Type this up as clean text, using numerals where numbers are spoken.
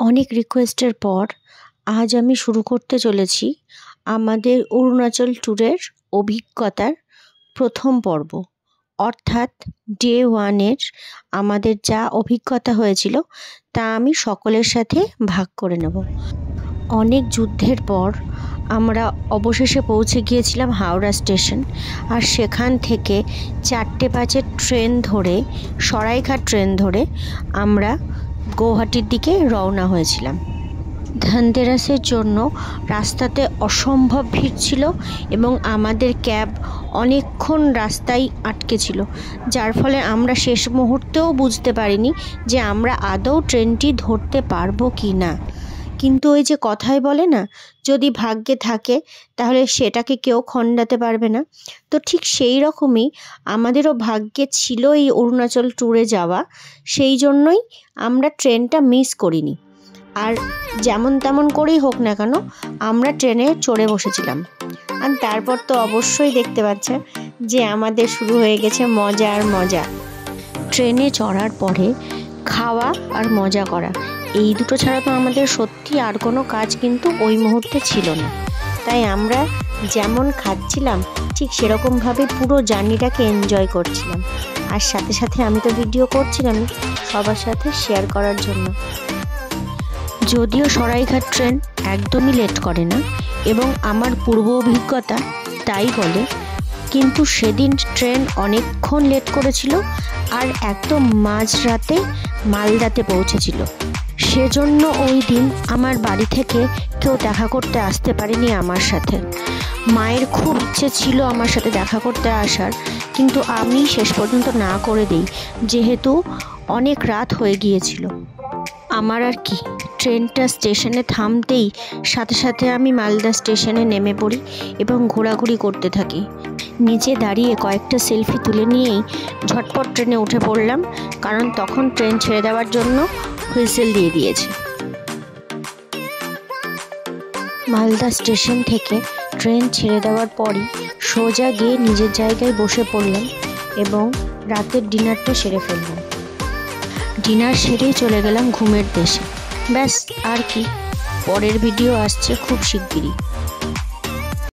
অনেক রিকোয়েস্টের পর আজ আমি শুরু করতে চলেছি আমাদের অরুণাচল ট্যুরের অভিজ্ঞতার প্রথম পর্ব, অর্থাৎ ডে 1-এর আমাদের যা অভিজ্ঞতা হয়েছিল তা আমি সকলের সাথে ভাগ করে নেব। অনেক যুদ্ধের পর আমরা অবশেষে পৌঁছে গিয়েছিলাম হাওড়া স্টেশন, আর সেখান থেকে 4:05 ট্রেন ধরে, সরাইঘাট ট্রেন ধরে আমরা গৌহাটির দিকে রওনা হয়েছিলাম। ধনতেরাসের জন্য রাস্তাতে অসম্ভব ভিড় ছিল এবং আমাদের ক্যাব অনেকক্ষণ রাস্তায় আটকে ছিল, যার ফলে আমরা শেষ মুহূর্তেও বুঝতে পারিনি যে আমরা আদৌ ট্রেনটি ধরতে পারবো কি না। কিন্তু ওই যে কথাই বলে না, যদি ভাগ্যে থাকে তাহলে সেটাকে কেউ খণ্ডাতে পারবে না। তো ঠিক সেই রকমই আমাদেরও ভাগ্যে ছিল এই অরুণাচল ট্যুরে যাওয়া, সেই জন্যই আমরা ট্রেনটা মিস করিনি। আর যেমন তেমন করেই হোক না কেন আমরা ট্রেনে চড়ে বসেছিলাম। আর তারপর তো অবশ্যই দেখতে পাচ্ছেন যে আমাদের শুরু হয়ে গেছে মজা আর মজা। ট্রেনে চড়ার পরে খাওয়া আর মজা করা, এই দুটো ছাড়া তো আমাদের সত্যি আর কোনো কাজ কিন্তু ওই মুহূর্তে ছিল না। তাই আমরা যেমন খাচ্ছিলাম ঠিক সেরকমভাবে পুরো জার্নিটাকে এনজয় করছিলাম। আর সাথে সাথে আমি তো ভিডিও করছিলাম সবার সাথে শেয়ার করার জন্য। যদিও সরাইঘাট ট্রেন একদমই লেট করে না এবং আমার পূর্ব অভিজ্ঞতা তাই বলে, কিন্তু সেদিন ট্রেন অনেকক্ষণ লেট করেছিল আর একদম মাঝরাতে মালদাতে পৌঁছেছিল। সেজন্য ওই দিন আমার বাড়ি থেকে কেউ দেখা করতে আসতে পারেনি আমার সাথে। মায়ের খুব ইচ্ছে ছিল আমার সাথে দেখা করতে আসার, কিন্তু আমি শেষ পর্যন্ত না করে দিই, যেহেতু অনেক রাত হয়ে গিয়েছিল। আমার আর কি, ট্রেনটা স্টেশনে থামতেই সাথে সাথে আমি মালদা স্টেশনে নেমে পড়ি এবং ঘোরাঘুরি করতে থাকি। নিচে দাঁড়িয়ে কয়েকটা সেলফি তুলে নিয়েই ঝটপট ট্রেনে উঠে পড়লাম, কারণ তখন ট্রেন ছেড়ে দেওয়ার জন্য হুইসেল দিয়ে দিয়েছে। মালদা স্টেশন থেকে ট্রেন ছেড়ে দেওয়ার পরই সোজা গিয়ে নিজের জায়গায় বসে পড়লাম এবং রাতের ডিনারটা সেরে ফেললাম। ডিনার সেরেই চলে গেলাম ঘুমের দেশে। ব্যাস, আর কি, পরের ভিডিও আসছে খুব শিগগিরই।